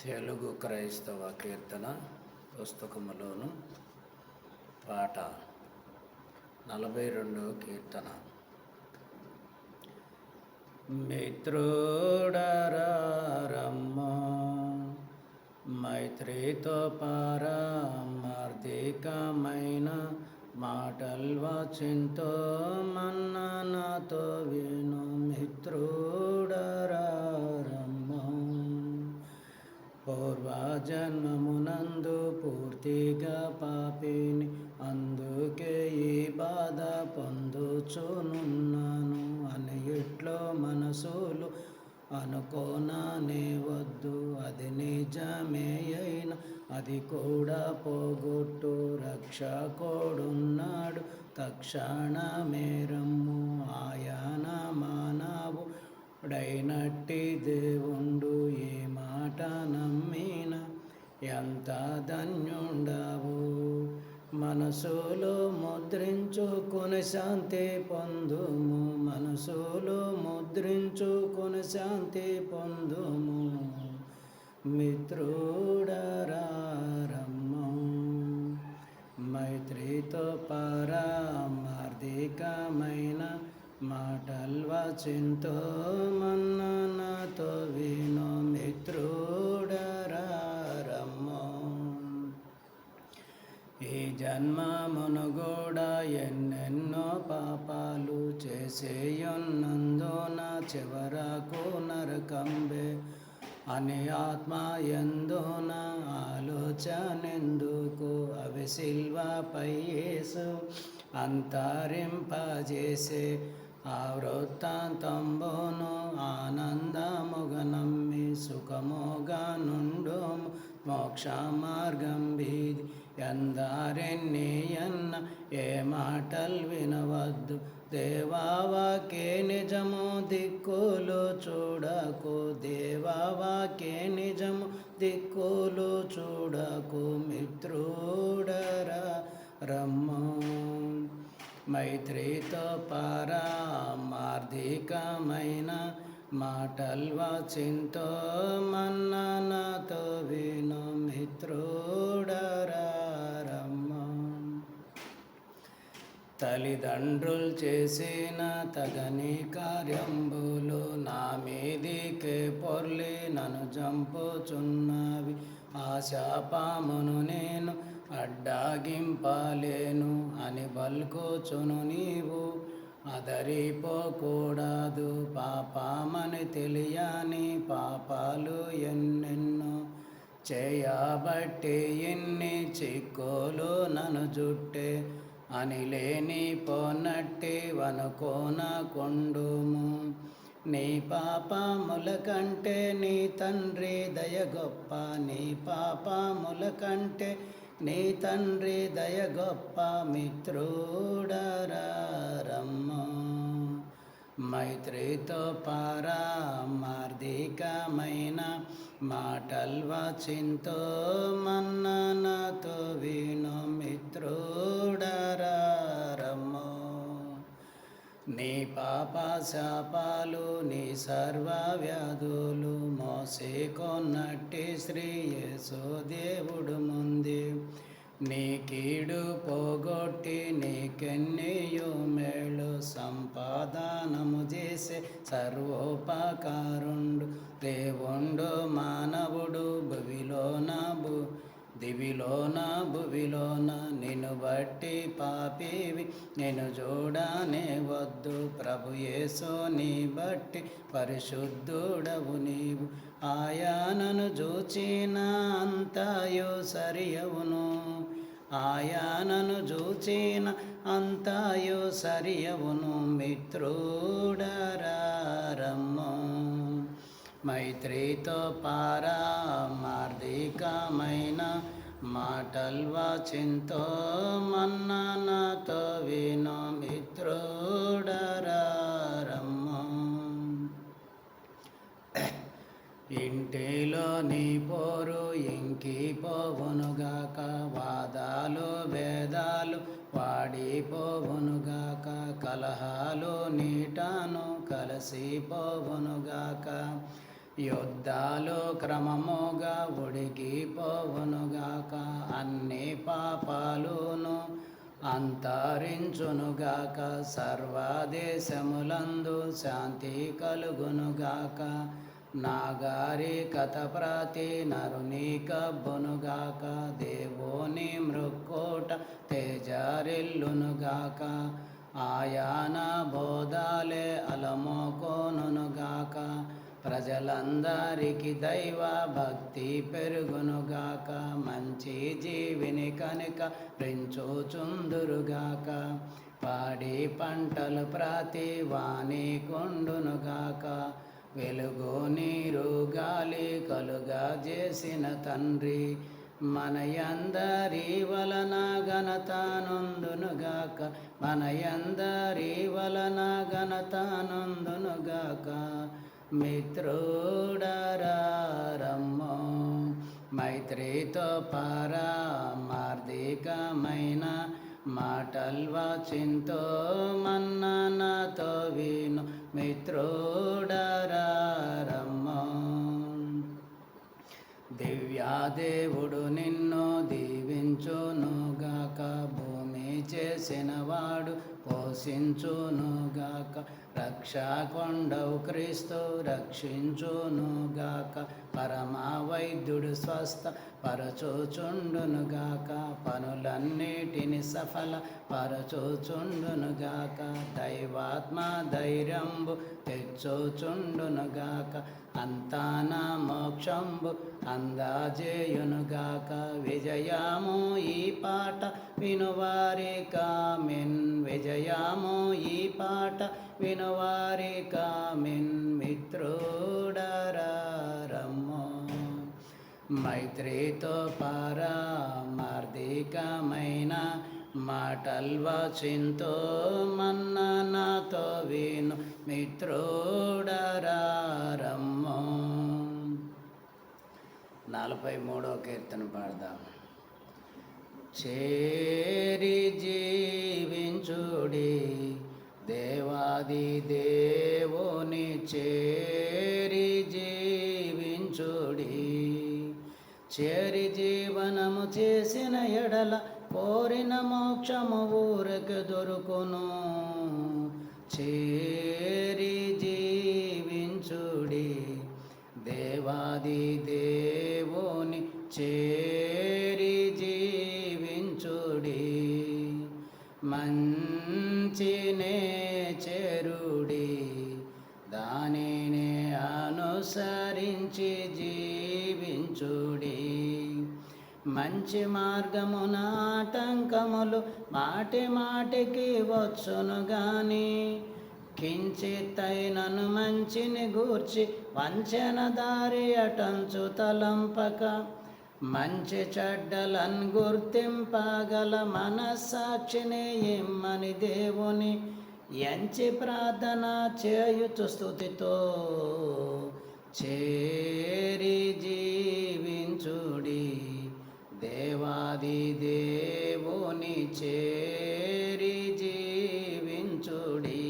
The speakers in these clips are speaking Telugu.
తెలుగు క్రైస్తవ కీర్తన పుస్తకములోను పాట 42వ కీర్తన. మిత్రుడరా రమ్ము, మైత్రితో పారమార్థికమైన మాటల్వచింతో మన్ననతో విను. మిత్రుడరా రమ్ము, పూర్వజన్మమునందు పూర్తిగా పాపిని, అందుకే ఈ బాధ పొందుచునున్నాను అని ఇట్లో మనసులు అనుకోనానే వద్దు. అది నిజమే అయినా అది కూడా పోగొట్టు. రక్షకుడున్నాడు తక్షణమే రమ్ము, ఆయన మానవుడైనట్టి దేవుండు. ఏ మాట నమ్మిన ఎంత ధన్యుండవు. మనసులో ముద్రించుకొని శాంతి పొందుము, మనసులో ముద్రించుకొని శాంతి పొందుము. మిత్రుడరా రమ్ము, మైత్రితో పారమార్థికమైన మాటల్వచింతో మన్ననతో విను. మిత్రుడరా రమ్ము, ఈ జన్మమును కూడా ఎన్నెన్నో పాపాలు చేసేయున్నందున చివరకు నరకంబే అని ఆత్మ ఎందున ఆలోచనెందుకు. అవి సిల్వపై యేసు అంతరింపజేసే ఆ వృత్తాంతంబును ఆనందముగా నమ్మి సుఖముగా నుండుము. మోక్ష మార్గం వీధి ఎందరెన్నీయన్న ఏ మాటలు వినవద్దు. దేవావాకే నిజము దిక్కులు చూడకు, దేవావాకే నిజము దిక్కులు చూడకు. మిత్రుడరా రమ్ము, మైత్రితో పారమార్థికమైన మాటల్వచింతో మన్ననతో విను. మిత్రుడరా రమ్ము, తల్లిదండ్రులు చేసిన తగని కార్యంబులు నా మీదికే పొర్లి నన్ను జంపుచున్నవి. ఆ శాపమును నేను అడ్డగింపలేను అని బల్కుచును. నీవు అదరిపోకూడదు. పాపమని తెలియని పాపాలు ఎన్నెన్నో చేయబట్టి ఇన్ని చిక్కులు నన్ను జుట్టే అని లేని పోనట్టి వనుకోనకుండుము. నీ పాపముల కంటే నీ తండ్రి దయ గొప్ప, నీ పాపముల కంటే నీ తండ్రి దయ గొప్ప. మిత్రుడరా రమ్ము, మైత్రితో పారమార్థికమైన మాటల్వచింతో మన్ననతో విను. మిత్రుడరా రమ్ము, నీ పాప శాపాలు నీ సర్వ వ్యాధులు మోసేకొన్నట్టి శ్రీ యేసు దేవుడు ముందే నీ కీడు పోగొట్టి నీకెన్నయో మేలు సంపాదనము చేసే సర్వోపకారుండు దేవుండు. మానవుడు దివిలోన భువిలోన నిన్ను బట్టి పాపివి నేను చూడనే వద్దు. ప్రభు యేసు నీ బట్టి పరిశుద్ధుడవు నీవు. ఆయనను చూచిన అంతయు సరియవును, ఆయనను చూచిన అంతయు సరియవును. మిత్రుడరా రమ్ము, మైత్రితో పారమార్థికమైన మాటల్వచింతో మన్ననతో విను. మిత్రుడరా రమ్ము, ఇంటిలో నీ పోరు ఇంకిపోవునుగాక, వాదాలు భేదాలు వాడిపోవునుగాక, కలహాలు నీటను కలసిపోవునుగాక. యుద్ధాలు క్రమముగా ఉడికిపోవునుగాక, అన్ని పాపాలును అంతరించునుగాక, సర్వదేశములందు శాంతి కలుగునుగాక, నాగరికత ప్రతి నరుని కబ్బునుగాక, దేవుని మృక్కోట తేజరిల్లునుగాక, ఆయన బోధాలే అలమోకోనుగాక, ప్రజలందరికీ దైవ భక్తి పెరుగునుగాక, మంచి జీవిని కనుక పెంచుచుందురుగాక, పాడి పంటలు ప్రతి వాణి కొండునుగాక, వెలుగు నీరు గాలి కలుగా చేసిన తండ్రి, మనయందరి వలన ఘనత నొందునుగాక, మనయందరి వలన ఘనత నొందునుగాక. మిత్రుడరారమ్మో, మైత్రితో పారమార్థికమైన మాటల్వాచింతో మన్ననతో విను, మిత్రుడరారమ్మో. దివ్యాదేవుడు నిన్ను దీవించునుగాక, భూమి చేసినవాడు పోషించునుగాక, రక్షకొండవు క్రీస్తు రక్షించునుగాక, పరమ వైద్యుడు స్వస్థ పరచుచుండునుగాక, పనులన్నిటిని సఫల పరచుచుండునుగాక, దైవాత్మ ధైర్యంబు తెచ్చుచుండునుగాక, అంతాన మోక్షంబు అందజేయునుగాక, విజయము ఈ పాట వినువారి కామిన్, విజయము ఈ పాట వినువారి కామిన్, మిత్రుడరారమ్మో. మైత్రితో పారమార్థికమైన మాటల్వాచింతో మన్ననతో విను, మిత్రుడరారమ్మో. 43వ కీర్తన పాడదాం. చేరి జీవించుడి దేవాది దేవుని, చేరి జీవించుడి, చేరి జీవనము చేసిన ఎడల కోరిన మోక్షము ఊరికి దొరుకును, చేరి జీవించుడి దేవాది దేవుని, చేరి జీవించుడి, మంచినే చేరుడి దానిని అనుసరించి జీవించుడి, మంచి మార్గమున ఆటంకములు మాటి మాటికి వచ్చును గాని, కించిత్తైనను మంచిని గూర్చి వంచన దారి అటంచు తలంపక, మంచి చెడ్డలను గుర్తింపగల మనస్సాక్షిని ఇమ్మని దేవుని ఎంచి ప్రార్థన చేయుచు స్తుతితో చేరి జీవించుడి దేవాది దేవుని, చేరి జీవించుడి,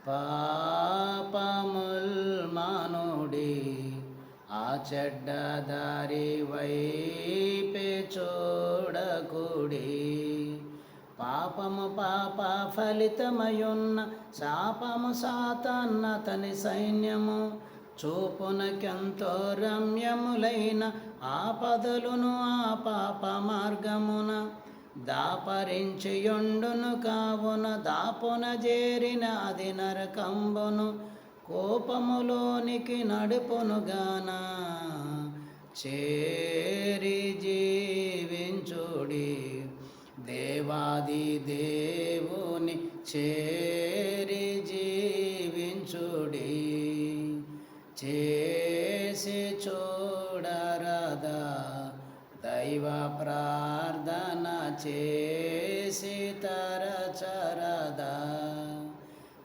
పాపముల్ మానుడి ఆ చెడ్డ దారి వైపే చూడకుడి, పాపము పాప ఫలితమయున్న శాపము సాతాన్నతని సైన్యము, చూపునకెంతో రమ్యములైన ఆపదలును ఆ పాప మార్గమున, దాపరించియుండును కావున దాపున చేరిన అది నరకంబును, కోపములోనికి నడుపునుగాన, చేరి జీవించుడి దేవాది దేవుని, చేరి జీవించుడి, చేసి చూడరాదా దైవ ప్రార్థన చేసి తరచరదా,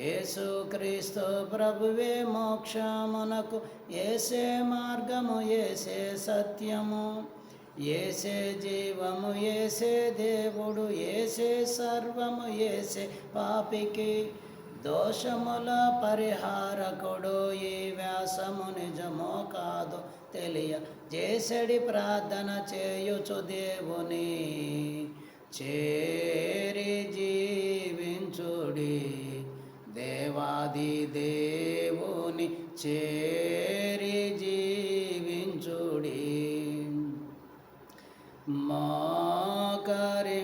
యేసుక్రీస్తు ప్రభువే మోక్షమునకు, యేసే మార్గము, యేసే సత్యము, యేసే జీవము, యేసే దేవుడు, యేసే సర్వము, యేసే పాపికి దోషముల పరిహారకుడు ఈ వ్యాసము నిజమో కాదో తెలియ చేసడి ప్రార్థన చేయుచు దేవుని చేరి జీవించుడి, దేవాది దేవుని చేరి జీవించుడి. మోకరింపరదా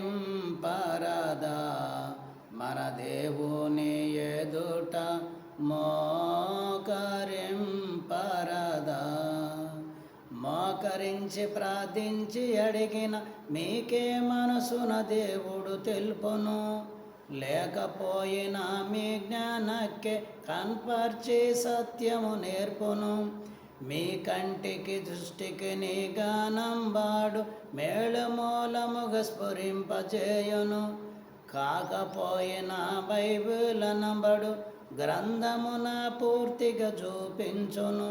మన దేవుని ఎదుట, మోకరింపరదా. మోకరించి ప్రార్థించి అడిగిన మీకే మనసున దేవుడు తెలుపును, లేకపోయినా మీ జ్ఞానಕ್ಕೆ కన్పర్చి సత్యము నేర్పును. మీ కంటికి దృష్టికి నీ గానంబాడు మేళమూలముగా స్ఫురింపజేయును. కాకపోయినా బైబిల్ నంబడు గ్రంథమున పూర్తిగా చూపించును.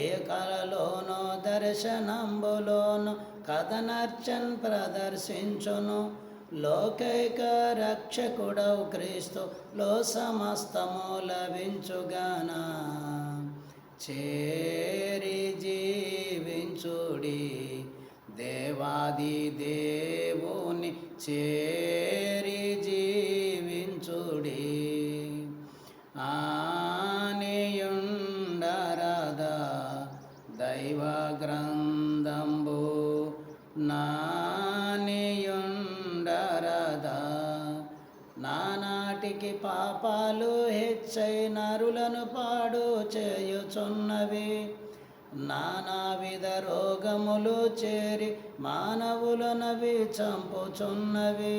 ఏ కలలోనో దర్శనంబులోనో కథనర్చన్ ప్రదర్శించును. లోకైక రక్షకుడవు క్రీస్తులో సమస్తము లభించుగానా, చేరి జీవించుడి, దేవాది దేవుని చేరి జీవించుడి. ఆనియుండరదా దైవ గ్రంథంబు, నానియుండరదా. నానాటికి పాపాలు హెచ్చై నరులను పాడు చేయుచున్నవి, నానావిధ రోగములు చేరి మానవులనవి చంపుచున్నవి.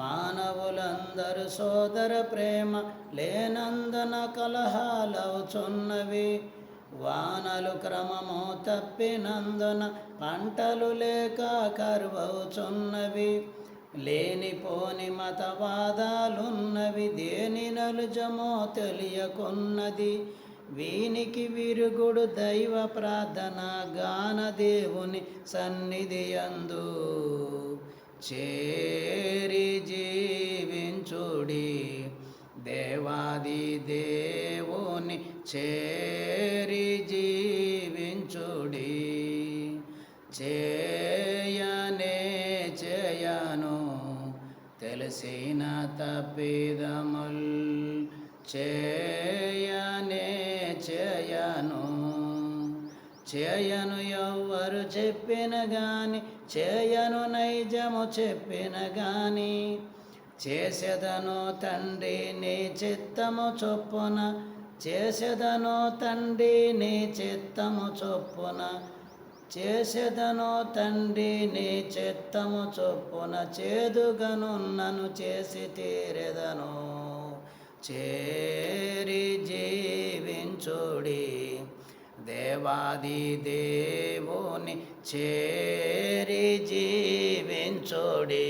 మానవులందరూ సోదర ప్రేమ లేనందున కలహాలవుచున్నవి. వానలు క్రమము తప్పినందున పంటలు లేక కరువవుచున్నవి. లేనిపోని మతవాదాలున్నవి, దేని నలుజమో తెలియకున్నది. వీనికి విరుగుడు దైవ ప్రార్థన గాన దేవుని సన్నిధియందు చేరి జీవించుడి, దేవాది దేవుని చేరి జీవించుడి. చేయనే చేయను తెలిసిన తప్పిదముల్, చేయనే చేయను చేయను ఎవ్వరు చెప్పిన గాని, చేయను నైజము చెప్పిన గాని. చేసెదను తండ్రి నీ చిత్తము చొప్పున, చేసెదను తండ్రి నీ చిత్తము చొప్పున, చేసెదను తండ్రి నీ చిత్తము చొప్పున. చేదుగనున్నను చేసి తీరెదను, చేరి జీవించుడి, దేవాది దేవుని చేరి జీవించుడి.